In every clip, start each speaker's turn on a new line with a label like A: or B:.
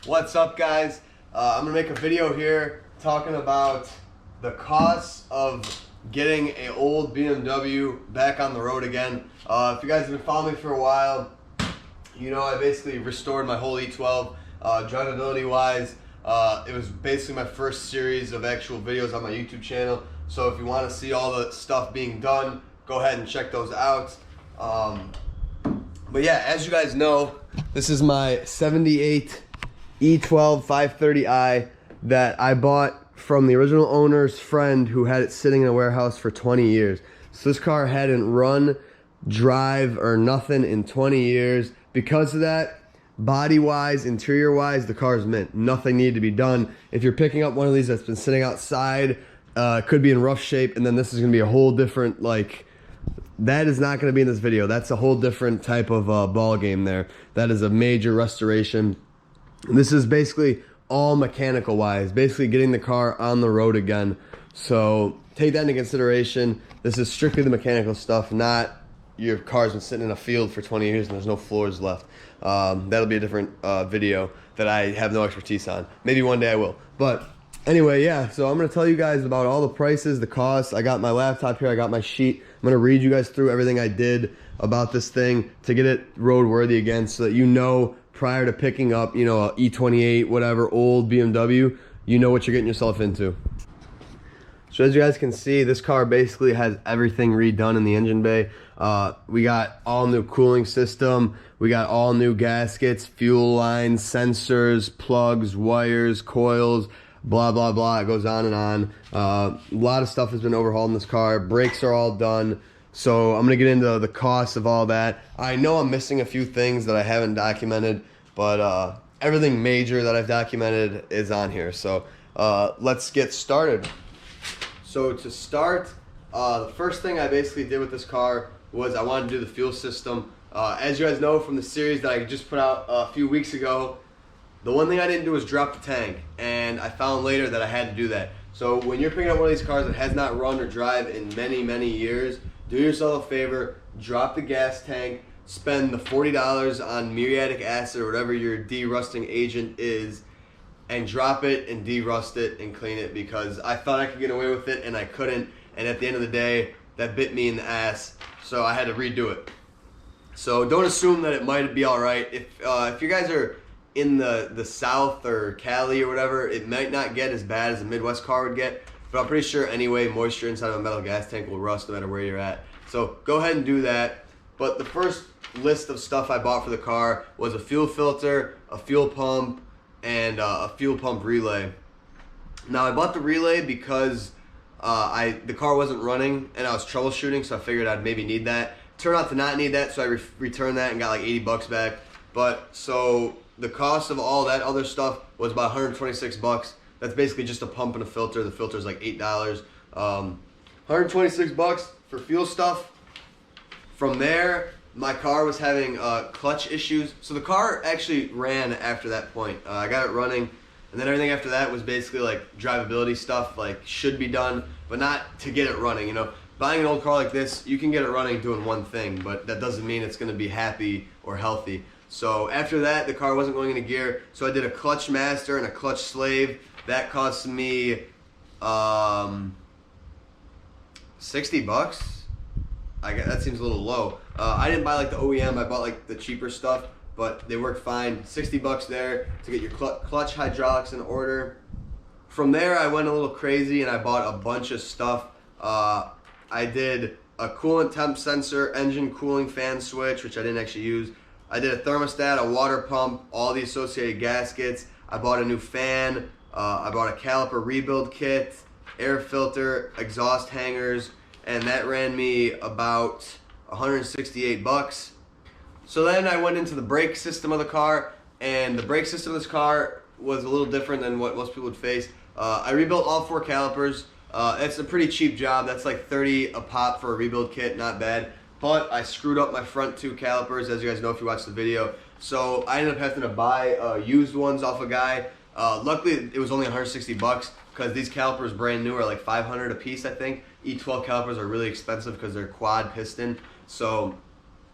A: What's up, guys? I'm gonna make a video here talking about the cost of getting an old BMW back on the road again. If you guys have been following me for a while, you know I basically restored my whole E12 drivability wise. It was basically my first series of actual videos on my YouTube channel. So if you want to see all the stuff being done, go ahead and check those out. But yeah, as you guys know, this is my 78 E12 530i that I bought from the original owner's friend who had it sitting in a warehouse for 20 years. So this car hadn't run, drive, or nothing in 20 years. Because of that, body-wise, interior-wise, the car's mint. Nothing needed to be done. If you're picking up one of these that's been sitting outside, it could be in rough shape, and then this is going to be a whole different, that is not going to be in this video. That's a whole different type of ball game there. That is a major restoration. This is basically all mechanical wise, basically getting the car on the road again. So take that into consideration. This is strictly the mechanical stuff, not your car's been sitting in a field for 20 years and there's no floors left. That'll be a different video that I have no expertise on. Maybe one day I will. But anyway, yeah, so I'm going to tell you guys about all the prices, the costs. I got my laptop here, I got my sheet. I'm going to read you guys through everything I did about this thing to get it roadworthy again, so that you know prior to picking up, you know, a E28, whatever, old BMW, you know what you're getting yourself into. So as you guys can see, this car basically has everything redone in the engine bay. We got all new cooling system. We got all new gaskets, fuel lines, sensors, plugs, wires, coils, blah, blah, blah. It goes on and on. A lot of stuff has been overhauled in this car. Brakes are all done. So I'm going to get into the cost of all that. I know I'm missing a few things that I haven't documented, but everything major that I've documented is on here. So let's get started. So to start, the first thing I basically did with this car was I wanted to do the fuel system. As you guys know from the series that I just put out a few weeks ago, the one thing I didn't do was drop the tank, and I found later that I had to do that. So when you're picking up one of these cars that has not run or drive in many, many years, do yourself a favor, drop the gas tank, spend the $40 on muriatic acid or whatever your de-rusting agent is, and drop it and de-rust it and clean it, because I thought I could get away with it and I couldn't, and at the end of the day, that bit me in the ass, so I had to redo it. So don't assume that it might be alright. If you guys are in the South or Cali or whatever, it might not get as bad as a Midwest car would get, but I'm pretty sure anyway, moisture inside of a metal gas tank will rust no matter where you're at. So go ahead and do that. But the first list of stuff I bought for the car was a fuel filter, a fuel pump, and a fuel pump relay. Now I bought the relay because the car wasn't running and I was troubleshooting, so I figured I'd maybe need that. Turned out to not need that, so I returned that and got like 80 bucks back. But so the cost of all that other stuff was about 126 bucks. That's basically just a pump and a filter. The filter is like $8. 126 bucks for fuel stuff. From there, my car was having clutch issues. So the car actually ran after that point. I got it running, and then everything after that was basically like drivability stuff, like should be done, but not to get it running. You know, buying an old car like this, you can get it running doing one thing, but that doesn't mean it's going to be happy or healthy. So after that, the car wasn't going into gear, so I did a clutch master and a clutch slave. That cost me 60 bucks. I guess that seems a little low. I didn't buy like the OEM, I bought like the cheaper stuff, but they work fine. 60 bucks there to get your clutch hydraulics in order. From there, I went a little crazy and I bought a bunch of stuff. I did a coolant temp sensor, engine cooling fan switch, which I didn't actually use. I did a thermostat, a water pump, all the associated gaskets. I bought a new fan. I bought a caliper rebuild kit, air filter, exhaust hangers, and that ran me about 168 bucks. So then I went into the brake system of the car, and the brake system of this car was a little different than what most people would face. I rebuilt all 4 calipers. It's a pretty cheap job. That's like $30 a pop for a rebuild kit, not bad. But I screwed up my front 2 calipers, as you guys know if you watched the video. So I ended up having to buy used ones off a guy. Luckily, it was only 160 bucks because these calipers brand new are like 500 a piece, I think. E12 calipers are really expensive because they're quad piston. So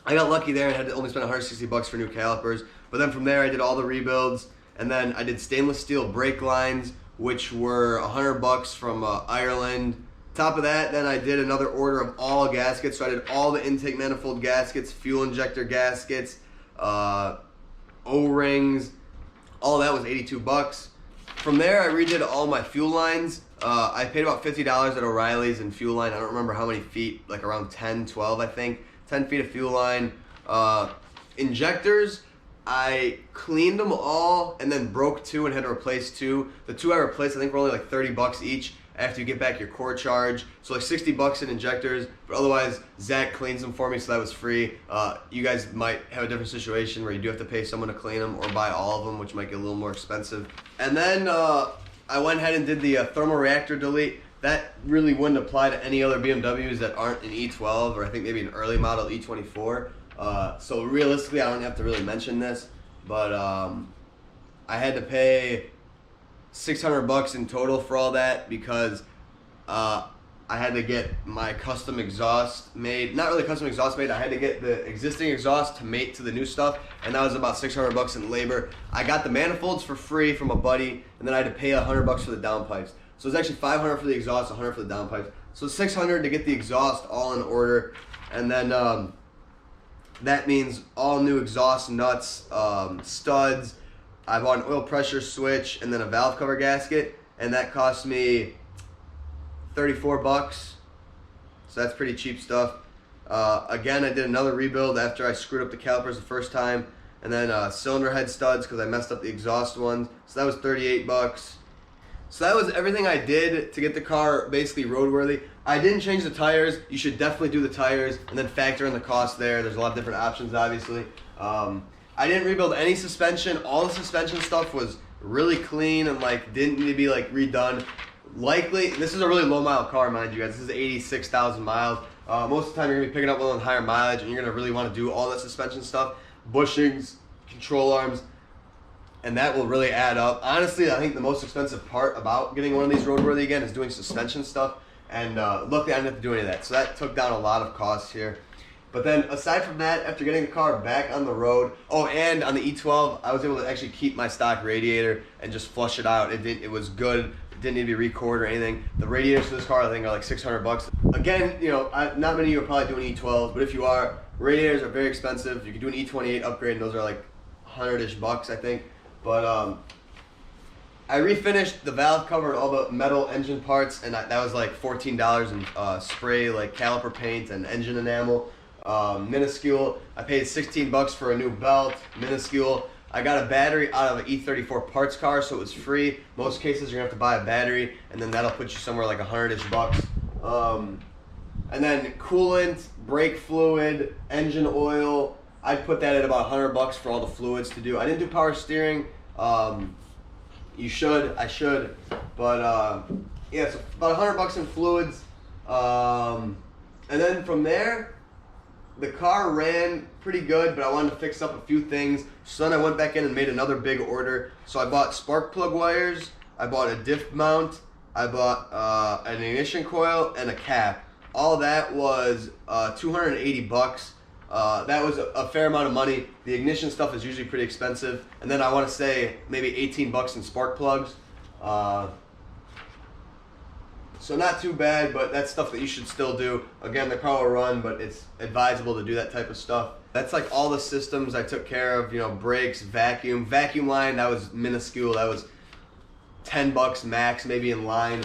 A: I got lucky there and had to only spend 160 bucks for new calipers. But then from there, I did all the rebuilds, And then I did stainless steel brake lines, which were $100 from Ireland. Top of that, then I did another order of all gaskets. So I did all the intake manifold gaskets, fuel injector gaskets, O-rings. All that was $82. From there, I redid all my fuel lines. I paid about $50 at O'Reilly's in fuel line. I don't remember how many feet, like around 10, 12, I think. 10 feet of fuel line. Injectors, I cleaned them all and then broke 2 and had to replace 2. The 2 I replaced, I think, were only like $30 each after you get back your core charge. So like $60 in injectors, but otherwise Zach cleans them for me, so that was free. You guys might have a different situation where you do have to pay someone to clean them or buy all of them, which might get a little more expensive. And then I went ahead and did the thermal reactor delete. That really wouldn't apply to any other BMWs that aren't an E12 or I think maybe an early model E24. So realistically, I don't have to really mention this, but I had to pay $600 in total for all that because I had to get my custom exhaust made. Not really custom exhaust made. I had to get the existing exhaust to mate to the new stuff, and that was about $600 in labor. I got the manifolds for free from a buddy, and then I had to pay $100 for the downpipes. So it's actually $500 for the exhaust, $100 for the downpipes. So $600 to get the exhaust all in order, and then that means all new exhaust nuts, studs. I bought an oil pressure switch and then a valve cover gasket, and that cost me $34. So that's pretty cheap stuff. Again, I did another rebuild after I screwed up the calipers the first time, and then cylinder head studs because I messed up the exhaust ones. So that was $38. So that was everything I did to get the car basically roadworthy. I didn't change the tires. You should definitely do the tires and then factor in the cost there. There's a lot of different options, obviously. I didn't rebuild any suspension. All the suspension stuff was really clean and like didn't need to be like redone. Likely, this is a really low mile car, mind you guys. This is 86,000 miles. Most of the time you're gonna be picking up one with higher mileage and you're gonna really wanna do all that suspension stuff. Bushings, control arms, and that will really add up. Honestly, I think the most expensive part about getting one of these roadworthy again is doing suspension stuff. And luckily I didn't have to do any of that. So that took down a lot of costs here. But then aside from that, after getting the car back on the road, oh, and on the E12, I was able to actually keep my stock radiator and just flush it out. It was good. It didn't need to be re-cored or anything. The radiators for this car, I think, are like $600. Again, you know, not many of you are probably doing E12s, but if you are, radiators are very expensive. You can do an E28 upgrade, and those are like 100-ish bucks, I think. But I refinished the valve cover and all the metal engine parts, and that was like $14 in spray, like caliper paint and engine enamel. Minuscule. I paid $16 for a new belt. Minuscule. I got a battery out of an E34 parts car, so it was free. Most cases you're gonna have to buy a battery, and then that'll put you somewhere like 100-ish bucks. And then coolant, brake fluid, engine oil. I'd put that at about $100 for all the fluids to do. I didn't do power steering. You should. I should. But yeah, so about $100 in fluids. And then from there, the car ran pretty good, but I wanted to fix up a few things. So then I went back in and made another big order. So I bought spark plug wires, I bought a diff mount, I bought an ignition coil, and a cap. All that was $280. That was a fair amount of money. The ignition stuff is usually pretty expensive. And then I want to say maybe $18 in spark plugs. So not too bad, but that's stuff that you should still do. Again, the car will run, but it's advisable to do that type of stuff. That's like all the systems I took care of, you know, brakes, vacuum line, that was minuscule. That was $10 max, maybe in line.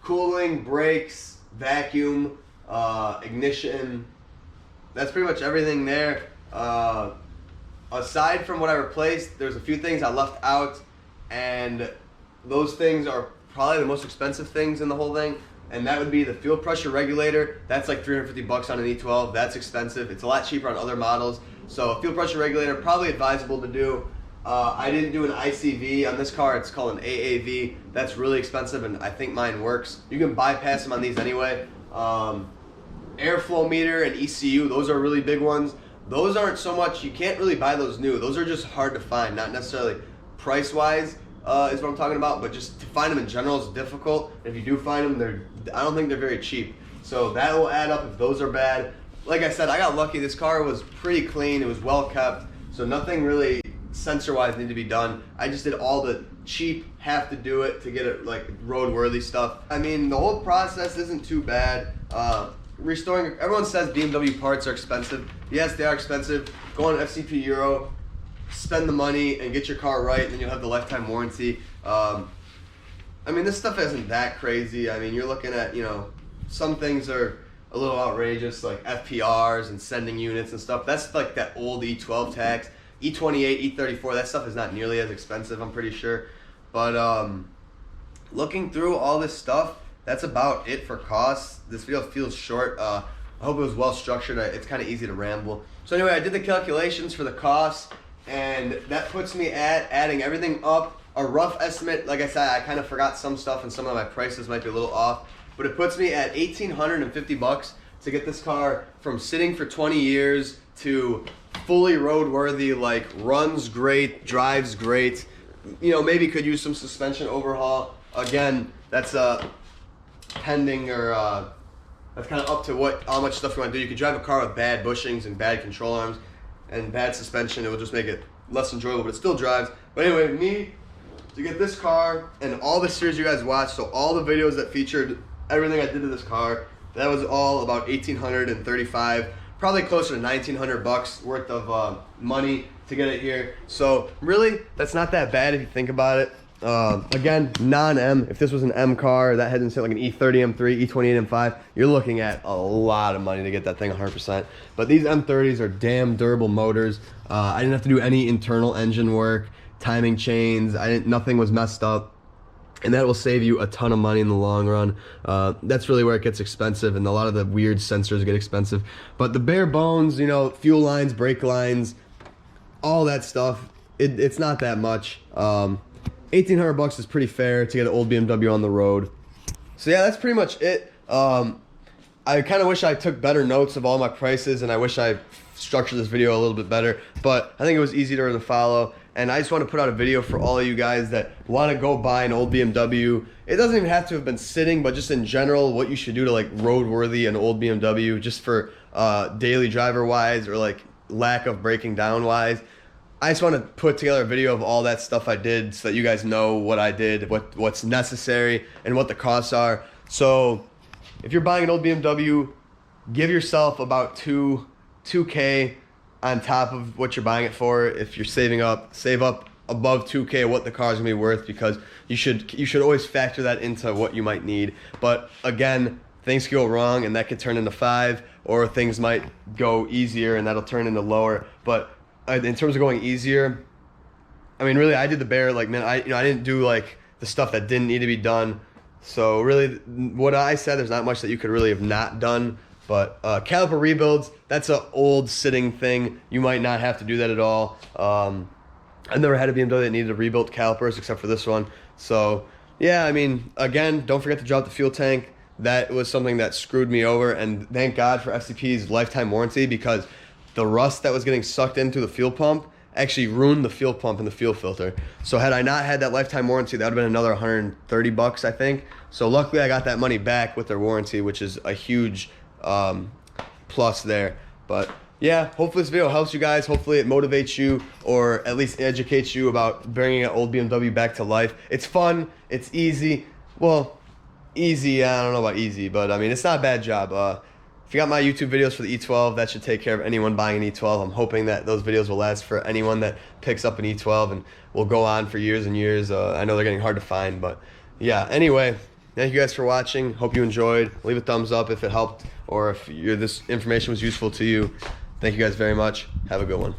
A: Cooling, brakes, vacuum, ignition. That's pretty much everything there. Aside from what I replaced, there's a few things I left out, and those things are probably the most expensive things in the whole thing, and that would be the fuel pressure regulator. That's like $350 on an E12. That's expensive. It's a lot cheaper on other models. So fuel pressure regulator, probably advisable to do. I didn't do an ICV on this car. It's called an AAV. That's really expensive, and I think mine works. You can bypass them on these anyway. Airflow meter and ECU, those are really big ones. Those aren't so much, you can't really buy those new. Those are just hard to find, not necessarily price-wise. Is what I'm talking about, but just to find them in general is difficult. If you do find them, I don't think they're very cheap. So that will add up if those are bad. Like I said, I got lucky. This car was pretty clean. It was well kept. So nothing really sensor wise need to be done. I just did all the cheap, have to do it to get it like roadworthy stuff. I mean, the whole process isn't too bad. Restoring, everyone says BMW parts are expensive. Yes, they are expensive. Go on FCP Euro, spend the money and get your car right, and then you'll have the lifetime warranty. I mean, this stuff isn't that crazy. I mean, you're looking at, you know, some things are a little outrageous, like FPRs and sending units and stuff. That's like that old E12 tax. E28, E34, that stuff is not nearly as expensive, I'm pretty sure. But looking through all this stuff, that's about it for costs. This video feels short. I hope it was well structured. It's kind of easy to ramble. So anyway, I did the calculations for the costs, and that puts me at, adding everything up, a rough estimate. Like I said, I kind of forgot some stuff and some of my prices might be a little off, but it puts me at $1,850 to get this car from sitting for 20 years to fully roadworthy, like runs great, drives great. You know, maybe could use some suspension overhaul. Again, that's pending, or that's kind of up to how much stuff you want to do. You could drive a car with bad bushings and bad control arms and bad suspension. It will just make it less enjoyable, but it still drives. But anyway, me, to get this car and all the series you guys watched, so all the videos that featured everything I did to this car, that was all about $1,835, probably closer to $1,900 worth of money to get it here. So really, that's not that bad if you think about it. Again, non-M, if this was an M car that hadn't said like an E30 M3, E28 M5, you're looking at a lot of money to get that thing 100%. But these M30s are damn durable motors. I didn't have to do any internal engine work, timing chains, nothing was messed up. And that will save you a ton of money in the long run. That's really where it gets expensive, and a lot of the weird sensors get expensive. But the bare bones, you know, fuel lines, brake lines, all that stuff, it's not that much. $1,800 is pretty fair to get an old BMW on the road. So yeah, that's pretty much it. I kind of wish I took better notes of all my prices, and I wish I structured this video a little bit better, but I think it was easier to follow. And I just want to put out a video for all of you guys that want to go buy an old BMW. It doesn't even have to have been sitting, but just in general, what you should do to like roadworthy an old BMW, just for daily driver wise, or like lack of breaking down wise. I just want to put together a video of all that stuff I did so that you guys know what I did, what's necessary, and what the costs are. So if you're buying an old BMW, give yourself about $2K on top of what you're buying it for. If you're saving up, save up above $2K what the car's gonna be worth, because you should always factor that into what you might need. But again, things could go wrong and that could turn into $5, or things might go easier and that'll turn into lower. But in terms of going easier, I mean, really, I did the bare, like, man, I didn't do like the stuff that didn't need to be done. So really, what I said, there's not much that you could really have not done. But caliper rebuilds, that's an old sitting thing. You might not have to do that at all. I've never had a BMW that needed to rebuild calipers except for this one. So yeah, I mean, again, don't forget to drop the fuel tank. That was something that screwed me over, and thank God for FCP's lifetime warranty, because the rust that was getting sucked into the fuel pump actually ruined the fuel pump and the fuel filter. So had I not had that lifetime warranty, that would have been another $130, I think. So luckily I got that money back with their warranty, which is a huge plus there. But yeah, hopefully this video helps you guys. Hopefully it motivates you, or at least educates you about bringing an old BMW back to life. It's fun, it's easy. Well, easy, I don't know about easy, but I mean, it's not a bad job. If you got my YouTube videos for the E12, that should take care of anyone buying an E12. I'm hoping that those videos will last for anyone that picks up an E12 and will go on for years and years. I know they're getting hard to find, but yeah, anyway, thank you guys for watching. Hope you enjoyed. Leave a thumbs up if it helped, or if this information was useful to you. Thank you guys very much. Have a good one.